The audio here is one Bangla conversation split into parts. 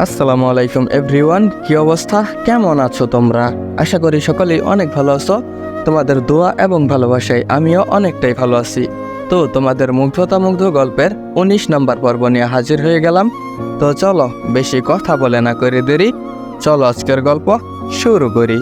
আসসালামু আলাইকুম এভরিওয়ান, কি অবস্থা? কেমন আছো তোমরা? আশা করি সকলেই অনেক ভালো আছো। তোমাদের দোয়া এবং ভালোবাসায় আমিও অনেকটাই ভালো আছি। তো তোমাদের মুগ্ধ গল্পের 19 নম্বর পর্ব নিয়ে হাজির হয়ে গেলাম। তো চলো বেশি কথা বলে না করে দেরি, চলো আজকের গল্প শুরু করি।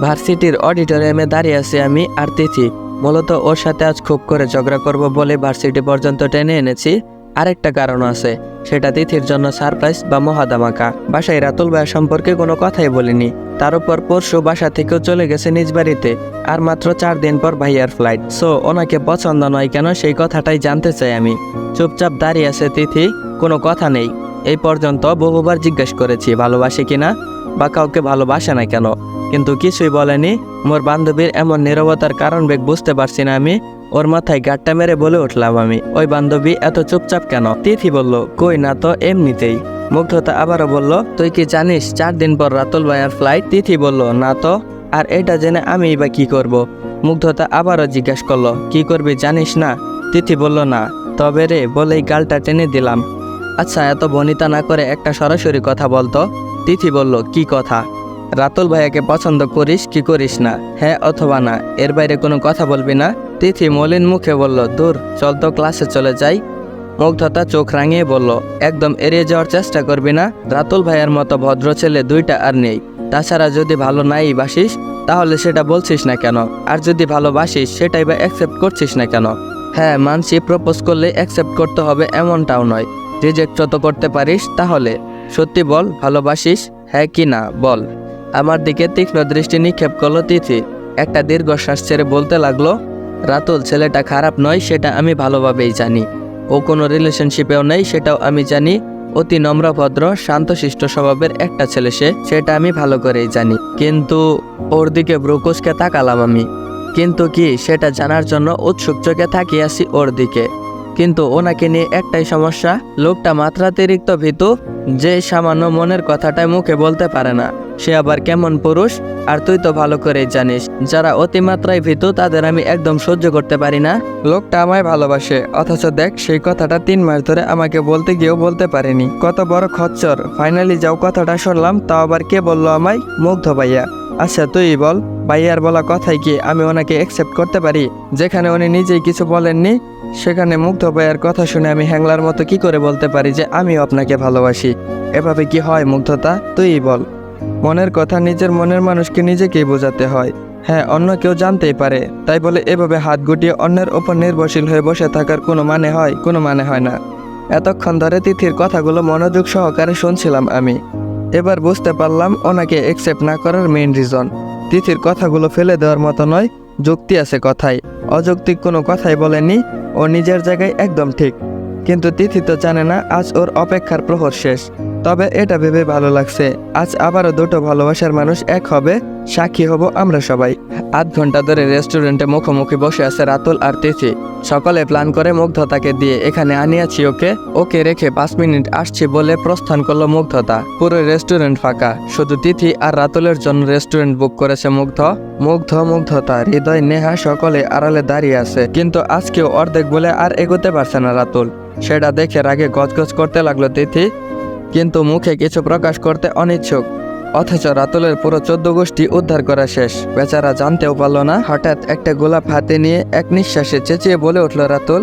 ভার্সিটির অডিটোরিয়ামে দাঁড়িয়ে আছি আমি আর তিথি। মূলত ওর সাথে আজ খুব করে ঝগড়া করব বলে ভার্সিটি পর্যন্ত টেনে এনেছি। আরেকটা কারণ আছে, সেটা তিথির জন্য সারপ্রাইজ বা মহাদামাকা। বাসায় রাতুল ভাইয়া সম্পর্কে কোনো কথাই বলিনি। তার উপর পরশু বাসা থেকেও চলে গেছে নিজ বাড়িতে, আর মাত্র 4 দিন পর ভাইয়ার ফ্লাইট। সো ওনাকে পছন্দ নয় কেন সেই কথাটাই জানতে চাই আমি। চুপচাপ দাঁড়িয়ে আছে তিথি, কোনো কথা নেই। এই পর্যন্ত বহুবার জিজ্ঞেস করেছি ভালোবাসে কিনা বা কাউকে ভালোবাসে না কেন, কিন্তু কিছুই বলেনি। মোর বান্ধবীর এমন নীরবতার কারণ বুঝতে পারছি না আমি। ওর মাথায় গাঁটটা মেরে বলে উঠলাম আমি, ওই বান্ধবী এত চুপচাপ কেন? তিথি বলল, কই না তো, এমনিতেই। মুগ্ধতা আবারও বলল, তুই কি জানিস 4 দিন পর রাতুল ভাইয়ার ফ্লাইট? তিথি বলল, না তো। আর এটা জেনে আমি বা কি করব? মুগ্ধতা আবারও জিজ্ঞাসা করলো, কি করবি জানিস না? তিথি বলল, না। তবে রে বলেই গালটা টেনে দিলাম। আচ্ছা, এত বনিতা না করে একটা সরাসরি কথা বলতো। তিথি বলল, কি কথা? রাতুল ভাইয়াকে পছন্দ করিস কি করিস না? হ্যাঁ অথবা না, এর বাইরে কোনো কথা বলবি না? তিথি মলিন মুখে বলল, দূর, চল তো ক্লাসে চলে যাই। মুগ্ধতা চোখ রাঙিয়ে বলল, একদম এড়িয়ে যাওয়ার চেষ্টা করবি না। রাতুল ভাইয়ার মতো ভদ্র ছেলে দুইটা আর নেই। তাছাড়া যদি ভালো নাই বাসিস তাহলে সেটা বলছিস না কেন? আর যদি ভালোবাসিস সেটাই বা অ্যাকসেপ্ট করছিস না কেন? হ্যাঁ মানছি, প্রপোজ করলে অ্যাকসেপ্ট করতে হবে এমনটাও নয়। রিজেক্ট তো করতে পারিস। তাহলে সত্যি বল, ভালোবাসিস? হ্যাঁ কি না বল। আমার দিকে তীক্ষ্ণ দৃষ্টি নিক্ষেপ করলো তিথি। একটা দীর্ঘশ্বাস ছেড়ে বলতে লাগলো, রাতুল ছেলেটা খারাপ নয়, সেটা আমি ভালোভাবেই জানি। ও কোনো রিলেশনশিপেও নেই, সেটাও আমি জানি। অতি নম্র ভদ্র শান্তশিষ্ট স্বভাবের একটা ছেলে সেটা আমি ভালো করেই জানি। কিন্তু ওর দিকে ব্রুকুসকে তাকালাম আমি। কিন্তু কি, সেটা জানার জন্য উৎসুক চোখে তাকিয়ে আছি ওর দিকে। কিন্তু ওনাকে নিয়ে একটাই সমস্যা, লোকটা মাত্রাতিরিক্ত ভীতু। যে সামান্য মনের কথাটাই মুখে বলতে পারে না, সে আবার কেমন পুরুষ? আর তুই তো ভালো করেই জানিস, যারা অতিমাত্রায় ভীতু তাদের আমি একদম সহ্য করতে পারি না। লোকটা আমায় ভালোবাসে, অথচ দেখ সেই কথাটা 3 মাস ধরে আমাকে বলতে গিয়েও বলতে পারেনি। কত বড় খচ্চর! ফাইনালি যাও কথাটা শুনলাম, তাও আবার কে বললো আমায়? মুগ্ধ ভাইয়া। আচ্ছা তুই বল, ভাইয়ার বলা কথাই কি আমি ওনাকে অ্যাকসেপ্ট করতে পারি? যেখানে উনি নিজেই কিছু বলেননি, সেখানে মুগ্ধ ভাইয়ার কথা শুনে আমি হ্যাংলার মতো কি করে বলতে পারি যে আমিও আপনাকে ভালোবাসি? এভাবে কি হয় মুগ্ধতা? তুই বল। মনের কথা নিজের মনের মানুষকে নিজেকেই বোঝাতে হয়। হ্যাঁ, অন্য কেউ জানতেই পারে, তাই বলে এভাবে হাত গুটিয়ে অন্যের ওপর নির্ভরশীল হয়ে বসে থাকার কোনো মানে হয়? কোনো মানে হয় না। এতক্ষণ ধরে তিথির কথাগুলো মনোযোগ সহকারে শুনছিলাম আমি। এবার বুঝতে পারলাম ওনাকে অ্যাকসেপ্ট না করার মেইন রিজন। তিথির কথাগুলো ফেলে দেওয়ার মতো নয়, যুক্তি আছে কথায়। অযৌক্তিক কোনো কথাই বলেনি, ও নিজের জায়গায় একদম ঠিক। কিন্তু তিথি তো জানে না আজ ওর অপেক্ষার প্রহর শেষ। তবে এটা ভেবে ভালো লাগছে, আজ আবারও দুটো ভালোবাসার মানুষ এক হবে, সাক্ষী হব আমরা সবাই। আধ ঘন্টা ধরে রেস্টুরেন্টে মুখোমুখি বসে আছে রাতুল আর তিথি। সকালে প্ল্যান করে মুগ্ধতাকে দিয়ে এখানে আনিয়াছি ওকে রেখে 5 মিনিট আসছি বলে প্রস্থান করলো মুগ্ধতা। পুরো রেস্টুরেন্ট ফাঁকা, শুধু তিথি আর রাতুলের জন্য রেস্টুরেন্ট বুক করেছে মুগ্ধতা, হৃদয়, নেহা সকলে আড়ালে দাঁড়িয়ে আছে। কিন্তু আজকেও অর্ধেক বলে আর এগোতে পারছে না রাতুল। সেটা দেখে রাগে গজগজ করতে লাগলো তিথি, কিন্তু মুখে কিছু প্রকাশ করতে অনিচ্ছুক। অথচ রাতুলের পুরো 14 গোষ্ঠী উদ্ধার করা শেষ। বেচারা জানতেও পারলো না। হঠাৎ একটা গোলাপ হাতে নিয়ে এক নিঃশ্বাসে চেঁচিয়ে বলে উঠল রাতুল,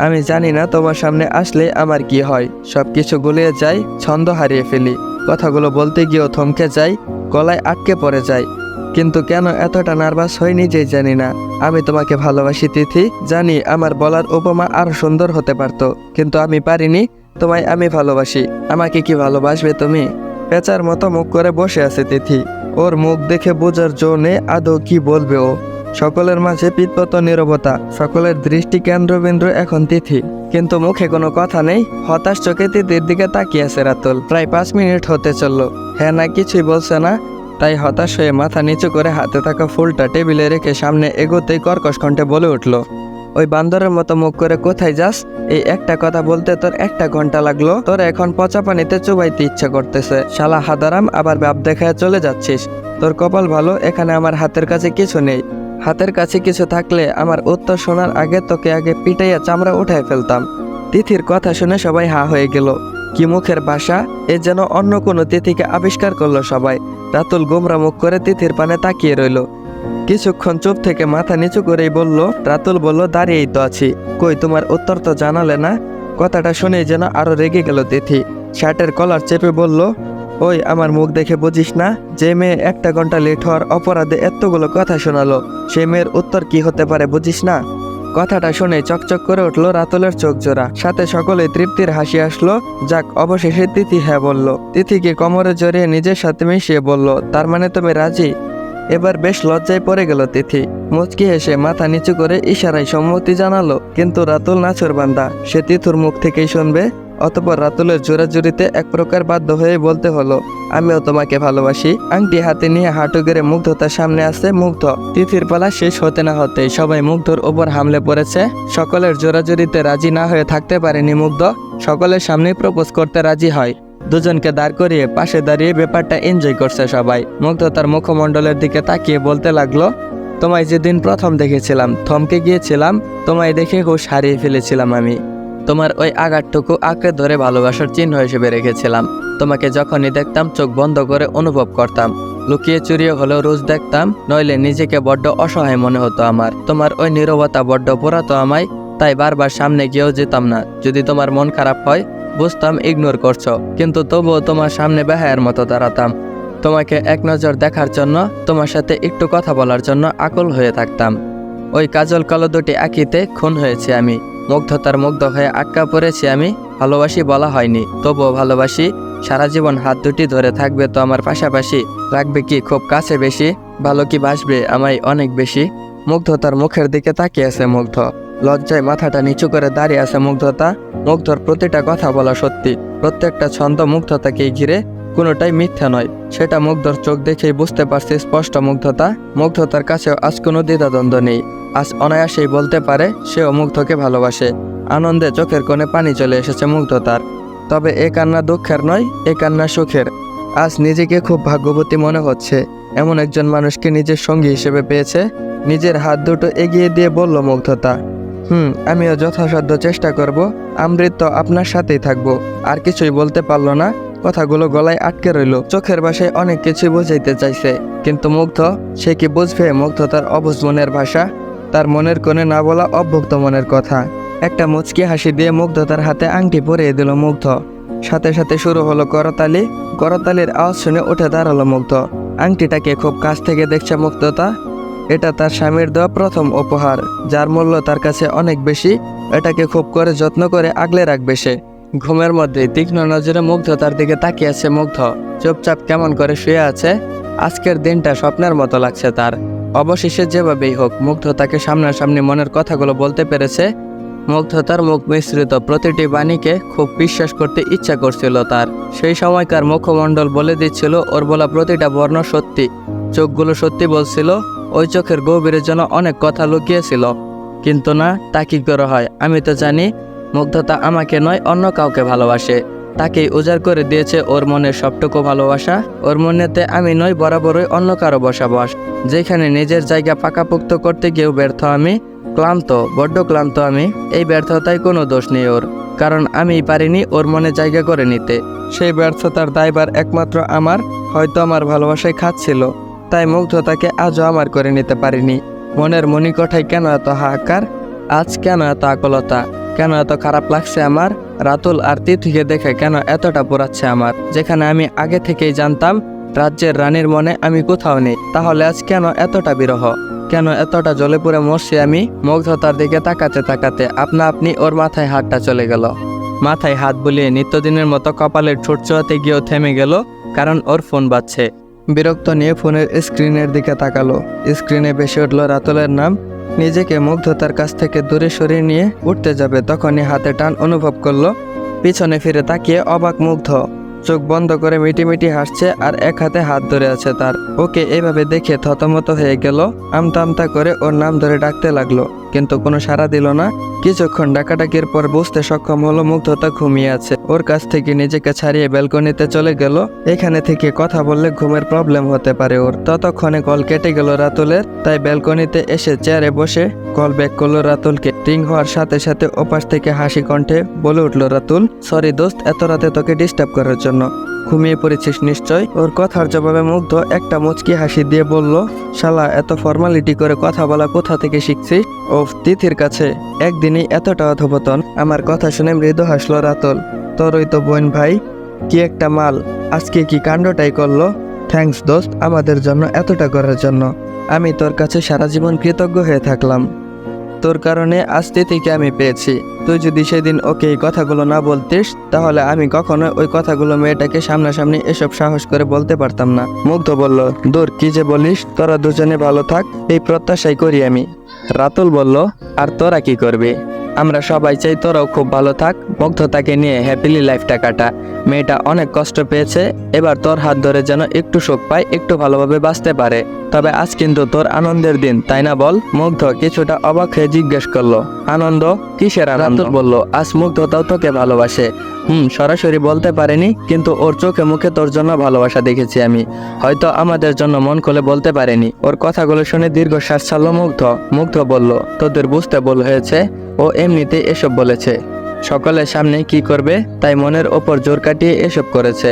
আমি জানি না তোমার সামনে আসলে আমার কি হয়। সবকিছু গুলিয়ে যায়, ছন্দ হারিয়ে ফেলি। কথাগুলো বলতে গিয়েও থমকে যাই, গলায় আটকে পড়ে যায়। কিন্তু কেন এতটা নার্ভাস হই নিজেই জানি না। আমি তোমাকে ভালোবাসি তিথি, জানি আমার বলার উপমা আরো সুন্দর হতে পারত, কিন্তু আমি পারিনি। তোমায় আমি ভালোবাসি। আমাকে কি ভালোবাসবে তুমি? পেঁচার মতো মুখ করে বসে আছে তিথি। ওর মুখ দেখে বোঝার জো নেই আদৌ কি বলবে ও। সকলের মাঝে পিতপত নীরবতা, সকলের দৃষ্টি কেন্দ্রবিন্দু এখন তিথি। কিন্তু মুখে কোনো কথা নেই। হতাশ চোখে তিথির দিকে তাকিয়ে আছে রাতুল। প্রায় 5 মিনিট হতে চললো, হ্যাঁ না কিছুই বলছে না। তাই হতাশ হয়ে মাথা নিচু করে হাতে থাকা ফুলটা টেবিলে রেখে সামনে এগোতেই কর্কশ কণ্ঠে বলে উঠল, ওই বান্দরের মতো মুখ করে কোথায় যাস? এই একটা কথা বলতে তোর 1 ঘন্টা লাগলো? তোর এখন পচা পানিতে চুবাইতে ইচ্ছা করতেছে। শালা হাদারাম, আবার বাপ দেখায় চলে যাচ্ছিস। তোর কপাল ভালো, এখানে আমার হাতের কাছে কিছু নেই। হাতের কাছে কিছু থাকলে আমার উত্তর শোনার আগে তোকে আগে পিটাইয়া চামড়া উঠায় ফেলতাম। তিথির কথা শুনে সবাই হা হয়ে গেল। কি মুখের ভাষা, এ যেন অন্য কোনো তিথিকে আবিষ্কার করলো সবাই। রাতুল গোমরা মুখ করে তিথির পানে তাকিয়ে রইল। কিছুক্ষণ চুপ থেকে মাথা নিচু করেই বলল, রাতুল বলল, দাঁড়িয়েই তো আছি, কই তোমার উত্তর তো জানালে না। কথাটা শুনেই যেন আরো রেগে গেল তিথি। শার্টের কলার চেপে বলল, ওই আমার মুখ দেখে বুঝিস না? যে মেয়ে 1 ঘন্টা লেট হওয়ার অপরাধে এতগুলো কথা শোনালো, সেই মেয়ের উত্তর কি হতে পারে বুঝিস না? কথাটা শুনে চকচক করে উঠলো রাতুলের চোখ জোড়া, সাথে সকলে তৃপ্তির হাসি আসলো। যাক, অবশেষে তিথি হ্যাঁ বলল। তিথিকে কোমরে জড়িয়ে নিজের সাথে মিশিয়ে বলল, তার মানে তুমি রাজি? এবার বেশ লজ্জায় পড়ে গেল তিথি। মুচকি হেসে মাথা নিচু করে ইশারায় সম্মতি জানালো। কিন্তু রাতুল নাছোড়বান্দা, সে তিথুর মুখ থেকেই শুনবে। অতঃপর রাতুলের জোরাজুরিতে এক প্রকার বাধ্য হয়ে বলতে হলো, আমিও তোমাকে ভালোবাসি। আংটি হাতে নিয়ে হাঁটু গেড়ে মুগ্ধতার সামনে আসে মুগ্ধ। তিথির পালা শেষ হতে না হতেই সবাই মুগ্ধর ওপর হামলে পড়েছে। সকলের জোরাজুরিতে রাজি না হয়ে থাকতে পারেনি মুগ্ধ। সকলের সামনেই প্রপোজ করতে রাজি হয়। দুজনকে দাঁড় করিয়ে পাশে দাঁড়িয়ে ব্যাপারটা এনজয় করছে সবাই। মুগ্ধ তার মুখমণ্ডলের দিকে তাকিয়ে বলতে লাগলো, তোমায় যেদিন প্রথম দেখেছিলাম থমকে গিয়েছিলাম। তোমায় দেখে হুঁশ হারিয়ে ফেলেছিলাম আমি। তোমার ওই আঘাতটুকু আঁকড়ে ধরে ভালোবাসার চিহ্ন হিসেবে রেখেছিলাম। তোমাকে যখনই দেখতাম চোখ বন্ধ করে অনুভব করতাম। লুকিয়ে চুরিয়ে হলেও রোজ দেখতাম, নইলে নিজেকে বড্ড অসহায় মনে হতো আমার। তোমার ওই নীরবতা বড্ড পোড়াতো আমায়, তাই বারবার সামনে গিয়েও যেতাম না। যদি তোমার মন খারাপ হয় বুঝতাম ইগনোর করছো, কিন্তু তবুও তোমার সামনে বেহায়ার মতো দাঁড়াতাম। তোমাকে এক নজর দেখার জন্য, তোমার সাথে একটু কথা বলার জন্য আকুল হয়ে থাকতাম। ওই কাজল কালো দুটি আঁকিতে খুন হয়েছে আমি। মুগ্ধতার মুগ্ধ হয়ে আটকা পড়েছি আমি। ভালোবাসি বলা হয়নি, তবুও ভালোবাসি। সারা জীবন হাত দুটি ধরে থাকবে তো আমার পাশাপাশি? রাখবে কি খুব কাছে বেশি? ভালো কি বাসবে আমায় অনেক বেশি? মুগ্ধতার মুখের দিকে তাকিয়ে আছে মুগ্ধ। লজ্জায় মাথাটা নিচু করে দাঁড়িয়ে আছে মুগ্ধতা। মুগ্ধর প্রতিটা কথা বলা সত্যি, প্রত্যেকটা ছন্দ মুগ্ধতাকেই ঘিরে, কোনোটাই মিথ্যা নয়। সেটা মুগ্ধর চোখ দেখেই বুঝতে পারছি স্পষ্ট। মুগ্ধতার কাছেও আজ কোনো দ্বিধাদ্বন্দ্ব নেই। আজ অনায়াসেই বলতে পারে সেও মুগ্ধকে ভালোবাসে। আনন্দে চোখের কোণে পানি চলে এসেছে মুগ্ধতার। তবে এ কান্না দুঃখের নয়, এ কান্না সুখের। আজ নিজেকে খুব ভাগ্যবতী মনে হচ্ছে, এমন একজন মানুষকে নিজের সঙ্গী হিসেবে পেয়েছে। নিজের হাত দুটো এগিয়ে দিয়ে বলল মুগ্ধতা, আমিও যথাসাধ্য চেষ্টা করব। আমৃত্য আপনার সাথেই থাকবো। আর কিছুই বলতে পারলো না, কথাগুলো গলায় আটকে রইল। চোখের ভাষায় অনেক কিছু বোঝাইতে চাইছে, কিন্তু মুগ্ধ সে কি বুঝবে মুগ্ধতার অবুঝ মনের ভাষা? তার মনের কোণে না বলা অভ্যক্ত মনের কথা। একটা মুচকি হাসি দিয়ে মুগ্ধতার হাতে আংটি পরিয়ে দিল মুগ্ধ। সাথে সাথে শুরু হলো করতালি। করতালির আওয়াজ শুনে উঠে দাঁড়ালো মুগ্ধ। আংটিটাকে খুব কাছ থেকে দেখছে মুগ্ধতা। এটা তার স্বামীর দেওয়া প্রথম উপহার, যার মূল্য তার কাছে অনেক বেশি। এটাকে খুব করে যত্ন করে আগলে রাখবে সে। ঘুমের মধ্যে তীক্ষ্ণ নজরে মুগ্ধতার দিকে তাকিয়ে আছে মুগ্ধ। চুপচাপ কেমন করে শুয়ে আছে। আজকের দিনটা স্বপ্নের মতো লাগছে তার। অবশেষে যেভাবেই হোক মুগ্ধ তাকে সামনাসামনি মনের কথাগুলো বলতে পেরেছে। মুগ্ধতার মুখ মিশ্রিত প্রতিটি বাণীকে খুব বিশ্বাস করতে ইচ্ছা করছিল তার। সেই সময়কার মুখমণ্ডল বলে দিচ্ছিল ওর বলা প্রতিটা বর্ণ সত্যি। চোখগুলো সত্যি বলছিল। ওই চোখের গভীরে যেন অনেক কথা লুকিয়েছিল। কিন্তু না, তা কি করে হয়? আমি তো জানি মুগ্ধতা আমাকে নয় অন্য কাউকে ভালোবাসে। তাকেই উজাড় করে দিয়েছে ওর মনের সবটুকু ভালোবাসা। ওর মনেতে আমি নয়, বরাবরই অন্য কারো বসবাস। যেখানে নিজের জায়গা পাকাপোক্ত করতে গিয়েও ব্যর্থ আমি। ক্লান্ত, বড্ড ক্লান্ত আমি। এই ব্যর্থতায় কোনো দোষ নেই ওর, কারণ আমিই পারিনি ওর মনে জায়গা করে নিতে। সেই ব্যর্থতার দায়ভার একমাত্র আমার। হয়তো আমার ভালোবাসায় খাচ্ছিল, তাই মুগ্ধতাকে আজও আমার করে নিতে পারিনি। মনের মণিকোঠায় কেন এত হাহাকার? আজ কেন এত আকুলতা? কেন এত খারাপ লাগছে আমার? রাতুল আর তিথিকে দেখে কেন এতটা পোড়াচ্ছে আমার? যেখানে আমি আগে থেকেই জানতাম রাজ্যের রানীর মনে আমি কোথাও নেই, তাহলে আজ কেন এতটা বিরহ? কেন এতটা জ্বলে পুড়ে মরছি আমি? মুগ্ধতার দিকে তাকাতে তাকাতে আপনা আপনি ওর মাথায় হাতটা চলে গেল। মাথায় হাত বুলিয়ে নিত্যদিনের মতো কপালের ঠোঁট ছোঁয়াতে গিয়েও থেমে গেল, কারণ ওর ফোন বাজছে। বিরক্ত নিয়ে ফোনের স্ক্রিনের দিকে তাকালো। স্ক্রিনে ভেসে উঠল রাতুলের নাম। নিজেকে মুগ্ধতার কাছ থেকে দূরে সরিয়ে নিয়ে উঠতে যাবে, তখনই হাতে টান অনুভব করলো। পিছনে ফিরে তাকিয়ে অবাক মুগ্ধ। চোখ বন্ধ করে মিটিমিটি হাসছে আর এক হাতে হাত ধরে আছে তার। ওকে এইভাবে দেখে থতমত হয়ে গেল। আমতা আমতা করে ওর নাম ধরে ডাকতে লাগলো, কিন্তু কোনো সাড়া দিল না। কিছুক্ষণ ডাকাডাকির পর বুঝতে সক্ষম হলো মুগ্ধতা ঘুমিয়ে আছে। ওর কাছ থেকে নিজেকে ছাড়িয়ে ব্যালকনিতে চলে গেল। এখানে থেকে কথা বললে ঘুমের প্রবলেম হতে পারে ওর। ততক্ষণে কল কেটে গেল রাতুলের, তাই ব্যালকনিতে এসে চেয়ারে বসে কল ব্যাক করলো রাতুলকে। রিং হওয়ার সাথে সাথে ওপাশ থেকে হাসি কণ্ঠে বলে উঠল রাতুল, সরি দোস্ত, এত রাতে তোকে ডিস্টার্ব করার জন্য। ঘুমিয়ে পড়েছিস নিশ্চয়। ওর কথার জবাবে মুগ্ধ একটা মুচকি হাসি দিয়ে বলল, শালা এত ফর্মালিটি করে কথা বলা কোথা থেকে শিখছিস? ওফ, তিথির কাছে একদিনই এতটা অধপতন। আমার কথা শুনে মৃদু হাসলো রাতুল। তোরই তো বোন ভাই, কি একটা মাল, আজকে কি কাণ্ডটাই করলো। থ্যাঙ্কস দোস্ত, আমাদের জন্য এতটা করার জন্য। আমি তোর কাছে সারা জীবন কৃতজ্ঞ হয়ে থাকলাম। তোর কারণে আজ তিথিকে আমি পেয়েছি। তুই যদি সেদিন ওকে এই কথাগুলো না বলতিস, তাহলে আমি কখনো ওই কথাগুলো মেয়েটাকে সামনাসামনি এসব সাহস করে বলতে পারতাম না। মুগ্ধ বলল, দূর কি যে বলিস, তোরা দুজনে ভালো থাক, এই প্রত্যাশাই করি আমি। রাতুল বলল, আর তোরা কি করবি? আমরা সবাই চাই তোরাও খুব ভালো থাক, মুগ্ধতাকে নিয়ে হ্যাপিলি লাইফটা কাটা। মেয়েটা অনেক কষ্ট পেয়েছে, এবার তোর হাত ধরে যেন একটু সুখ পায়, একটু ভালোভাবে বাঁচতে পারে। তবে আজ কিন্তু তোর আনন্দের দিন, তাই না বল? মুগ্ধ কিছুটা অবাক হয়ে জিজ্ঞেস করলো, আনন্দ? কিসের আনন্দ? বলল, আজ মুগ্ধতাও তোকে ভালোবাসে। সরাসরি বলতে পারেনি, কিন্তু ওর চোখে মুখে তোর জন্য ভালোবাসা দেখেছি আমি। হয়তো আমাদের জন্য মন খুলে বলতে পারেনি। ওর কথাগুলো শুনে দীর্ঘশ্বাস ছাড়লো মুগ্ধ। মুগ্ধ বলল, তোদের বুঝতে ভুল হয়েছে, ও এমনিতেই এসব বলেছে। সকলের সামনে কি করবে তাই মনের ওপর জোর কাটিয়ে এসব করেছে।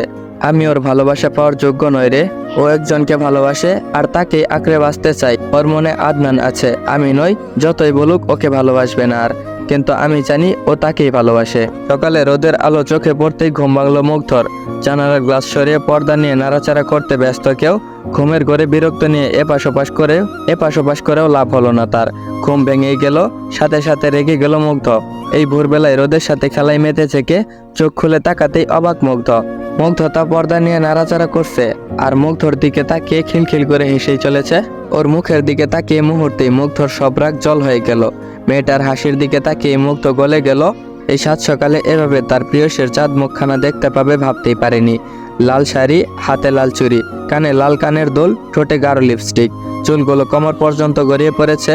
আমি ওর ভালোবাসা পাওয়ার যোগ্য নয় রে। ও একজনকে ভালোবাসে আর তাকে আঁকড়ে বাঁচতে চাই। ওর মনে আদনান আছে, আমি নই। যতই বলুক ওকে ভালোবাসবে না আর, কিন্তু আমি জানি ও তাকেই ভালোবাসে। সকালে রোদের আলো চোখে পড়তেই ঘুম ভাঙলো মুগ্ধর। জানালার গ্লাস সরিয়ে পর্দা নিয়ে নাড়াচাড়া করতে ব্যস্ত কেউ। ঘুমের ঘরে বিরক্ত নিয়ে এপাশ ওপাশ করেও লাভ হলো না তার। ঘুম ভেঙেই গেল, সাথে সাথে রেগে গেল মুগ্ধ। এই ভোরবেলায় রোদের সাথে খেলায় মেতেছে কে? চোখ খুলে তাকাতেই অবাক মুগ্ধ। মুগ্ধ তা পর্দা নিয়ে নাড়াচাড়া করছে, আর মুগ্ধর দিকে তাকিয়ে খিলখিল করে হেসেই চলেছে। ওর মুখের দিকে তাকিয়ে মুহূর্তেই মুগ্ধর সব রাগ জল হয়ে গেল। মেয়েটার হাসির দিকে তাকিয়ে মুগ্ধ গলে গেল। এই সাত সকালে এভাবে তার প্রিয়সের চাঁদ মুখখানা দেখতে পাবে ভাবতেই পারেনি। লাল শাড়ি, হাতে লাল চুড়ি, কানে লাল কানের দুল, ঠোঁটে গাঢ় লিপস্টিক, চুলগুলো কোমর পর্যন্ত গড়িয়ে পড়েছে।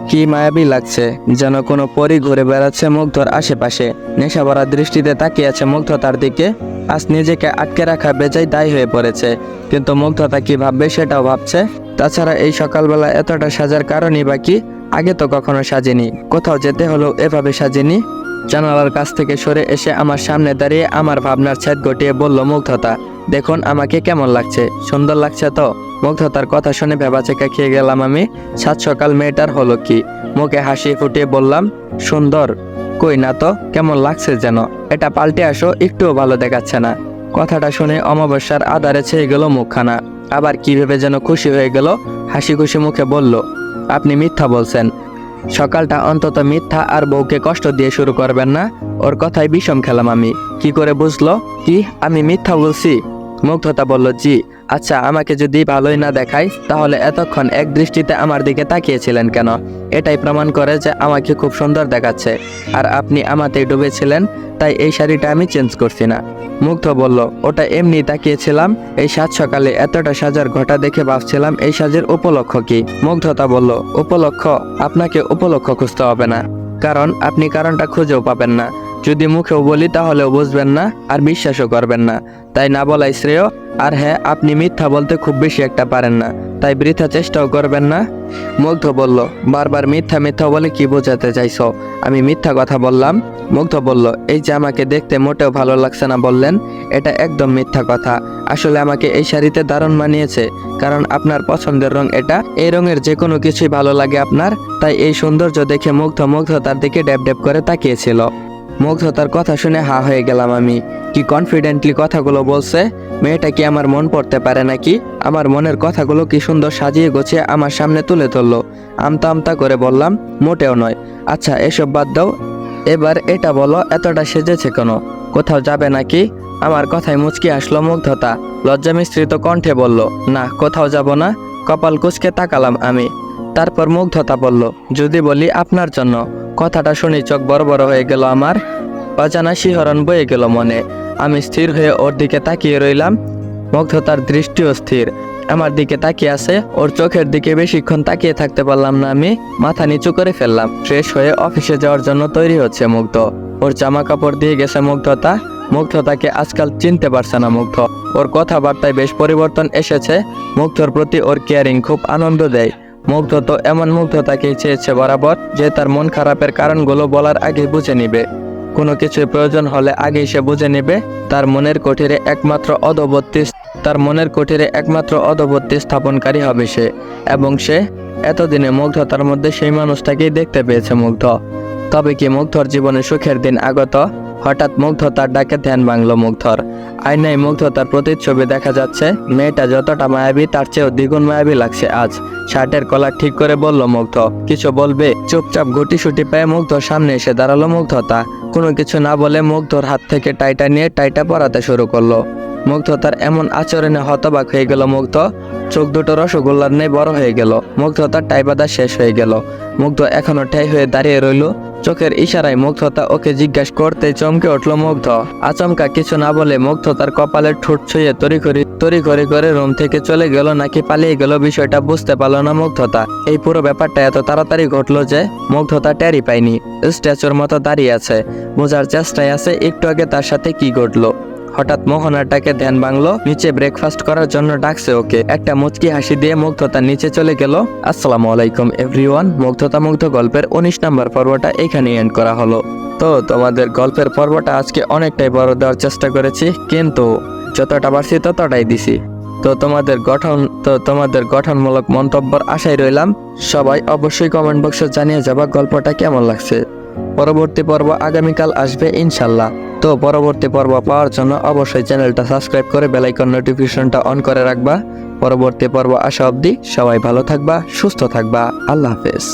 কি মায়াবী লাগছে, যেন কোনো পরী ঘুরে বেড়াচ্ছে মুগ্ধর আশেপাশে। নেশা ভরা দৃষ্টিতে তাকিয়ে আছে মুগ্ধ তার দিকে। আজ নিজেকে আটকে রাখা বেজায় দায়ী হয়ে পড়েছে, কিন্তু মুগ্ধতা কি ভাববে সেটাও ভাবছে। তাছাড়া এই সকালবেলা এতটা সাজার কারণই বা কি? আগে তো কখনো সাজেনি, কোথাও যেতে হলেও এভাবে সাজেনি। জানালার কাছ থেকে সরে এসে আমার সামনে দাঁড়িয়ে আমার ভাবনার ছেদ ঘটিয়ে বলল মুগ্ধতা, দেখুন আমাকে কেমন লাগছে, সুন্দর লাগছে তো? মুগ্ধতার কথা শুনে ভেবাচেকা খেয়ে গেলাম আমি। সাত সকাল মেয়েটার হলো কি? মুখে হাসি ফুটিয়ে বললাম, সুন্দর? কই না তো, কেমন লাগছে যেন। এটা পাল্টে আসো, একটুও ভালো দেখাচ্ছে না। কথাটা শুনে অমাবস্যার আধারে ছেয়ে গেল মুখখানা। আবার কি ভেবে যেন খুশি হয়ে গেল, হাসি খুশি মুখে বলল, আপনি মিথ্যা বলছেন। সকালটা অন্তত মিথ্যা আর বউকে কষ্ট দিয়ে শুরু করবেন না। ওর কথায় বিষম খেলাম আমি। কি করে বুঝলো? কি আমি মিথ্যা বলছি? মুগ্ধতা বলল, জি। আচ্ছা, আমাকে যদি ভালোই না দেখায়, তাহলে এতক্ষণ এক দৃষ্টিতে আমার দিকে তাকিয়েছিলেন কেন? এটাই প্রমাণ করে যে আমাকে খুব সুন্দর দেখাচ্ছে। আর আপনি আমাতেই ডুবেছিলেন, তাই এই শাড়িটা আমি চেঞ্জ করছি না। মুগ্ধ বলল, ওটা এমনি তাকিয়েছিলাম। এই সাত সকালে এতটা সাজার ঘটা দেখে ভাবছিলাম এই সাজের উপলক্ষ কি। মুগ্ধতা বলল, উপলক্ষ? আপনাকে উপলক্ষ খুঁজতে হবে না, কারণ আপনি কারণটা খুঁজেও পাবেন না। যদি মুখেও বলি তাহলেও বুঝবেন না আর বিশ্বাসও করবেন না, তাই না বলাই শ্রেয়। আর হ্যাঁ, আপনি মিথ্যা বলতে খুব বেশি একটা পারেন না, তাই বৃথা চেষ্টাও করবেন না। মুগ্ধ বলল, বারবার মিথ্যা মিথ্যা বলে কি বোঝাতে চাইছো? আমি মিথ্যা কথা বললাম? মুগ্ধ বলল, এই যে আমাকে দেখতে মোটেও ভালো লাগছে না বললেন, এটা একদম মিথ্যা কথা। আসলে আমাকে এই শাড়িতে দারুণ মানিয়েছে, কারণ আপনার পছন্দের রং এটা। এই রঙের যে কোনো কিছুই ভালো লাগে আপনার, তাই এই সৌন্দর্য দেখে মুগ্ধ তার দিকে ড্যাব ড্যাব করে তাকিয়েছিল। মুগ্ধতার কথা শুনে হা হয়ে গেলাম আমি। কি কনফিডেন্টলি কথাগুলো বলছে। মেয়েটা কি আমার মন পড়তে পারে নাকি? আমার মনের কথাগুলো কি সুন্দর সাজিয়ে গোছিয়ে আমার সামনে তুলে ধরলো। আমতা আমতা করে বললাম, মোটেও নয়। আচ্ছা, এসব বাদ দাও, এবার এটা বলো, এতটা সেজেছে কেন? কোথাও যাবে নাকি? আমার কথায় মুচকি আসলো মুগ্ধতা। লজ্জা মিশ্রিত কণ্ঠে বলল, না, কোথাও যাব না। কপাল কুঁচকে তাকালাম আমি। তারপর মুগ্ধতা বলল, যদি বলি আপনার জন্য। কথাটা শুনে চোখ বড় বড় হয়ে গেল আমার। অজানা শিহরণ বয়ে গেল মনে। আমি স্থির হয়ে ওর দিকে তাকিয়ে রইলাম। মুগ্ধতার দৃষ্টিও স্থির, আমার দিকে তাকিয়ে আছে। ওর চোখের দিকে বেশিক্ষণ তাকিয়ে থাকতে পারলাম না আমি। মাথা নিচু করে ফেললাম। ফ্রেশ হয়ে অফিসে যাওয়ার জন্য তৈরি হচ্ছে মুগ্ধ। ওর জামা কাপড় দিয়ে গেছে মুগ্ধতা। মুগ্ধতাকে আজকাল চিনতে পারছে না মুগ্ধ। ওর কথাবার্তায় বেশ পরিবর্তন এসেছে। মুগ্ধর প্রতি ওর কেয়ারিং খুব আনন্দ দেয়। মুগ্ধ তো এমন মুগ্ধতাকেই চেয়েছে বরাবর যে তার মন খারাপের কারণগুলো বলার আগে বুঝে নিবে। কোনো কিছু প্রয়োজন হলে আগেই সে বুঝে নেবে তার মনের কুঠিরে একমাত্র অধবর্তী স্থাপনকারী হবে সে, এবং সে এতদিনে মুগ্ধতার মধ্যে সেই মানুষটাকেই দেখতে পেয়েছে মুগ্ধ। তবে কি মুগ্ধর জীবনে সুখের দিন আগত? হঠাৎ মুগ্ধতার ডাকে ধ্যান ভাঙল মুগ্ধর। আয়নায় মুগ্ধতার প্রতিচ্ছবি দেখা যাচ্ছে। মেয়েটা যতটা মায়াবী তার চেয়েও দ্বিগুণ মায়াবী লাগছে আজ। শার্টের কলার ঠিক করে বলল মুগ্ধ। কিছু বলবে? চুপচাপ গুটিসুটি পেয়ে মুগ্ধর সামনে এসে দাঁড়ালো মুগ্ধতা। কোনো কিছু না বলে মুগ্ধর হাত থেকে টাইটা নিয়ে টাইটা পরাতে শুরু করলো। মুগ্ধতার এমন আচরণে হতবাক হয়ে গেল মুগ্ধ। চোখ দুটো রসগোল্লার নেই বড় হয়ে গেল। মুগ্ধতার টাই বাঁধা শেষ হয়ে গেল। মুগ্ধ এখনো ঠাই হয়ে দাঁড়িয়ে রইল। চোখের ইশারায় মুগ্ধতা ওকে জিজ্ঞাসা করতে চমকে উঠল মুগ্ধ। আচমকা কিছু না বলে মুগ্ধতার কপালের ঠোঁট ছুঁয়ে তড়িঘড়ি করে রুম থেকে চলে গেল নাকি পালিয়ে গেল বিষয়টা বুঝতে পারল না মুগ্ধতা। এই পুরো ব্যাপারটা এত তাড়াতাড়ি ঘটলো যে মুগ্ধতা টেরই পায়নি। স্ট্যাচুর মতো দাঁড়িয়ে আছে, বোঝার চেষ্টায় আছে একটু আগে তার সাথে কি ঘটলো। হঠাৎ মোহনাটাকে ধ্যান ভাঙলো। নিচে ব্রেকফাস্ট করার জন্য ডাকছে ওকে। একটা মুচকি হাসি দিয়ে মুগ্ধতা নিচে চলে গেল। আসসালামু আলাইকুম এভরিওয়ান। মুগ্ধতা মুগ্ধ গল্পের 19 নম্বর পর্বটা এখানে এন্ড করা হলো। তো তোমাদের গল্পের পর্বটা আজকে অনেকটাই বড় দেওয়ার চেষ্টা করেছি, কিন্তু যতটা পারছি ততটাই দিছি। তো তোমাদের গঠনমূলক মন্তব্যের আশায় রইলাম। সবাই অবশ্যই কমেন্ট বক্সে জানিয়ে যাবা গল্পটা কেমন লাগছে। পরবর্তী পর্ব আগামীকাল আসবে ইনশাল্লাহ। তো পরবর্তী পর্ব পাওয়ার জন্য অবশ্যই চ্যানেলটা সাবস্ক্রাইব করে বেল আইকন নোটিফিকেশনটা অন করে রাখবা। পরবর্তী পর্ব আসা অবধি সবাই ভালো থাকবা, সুস্থ থাকবা। আল্লাহ হাফেজ।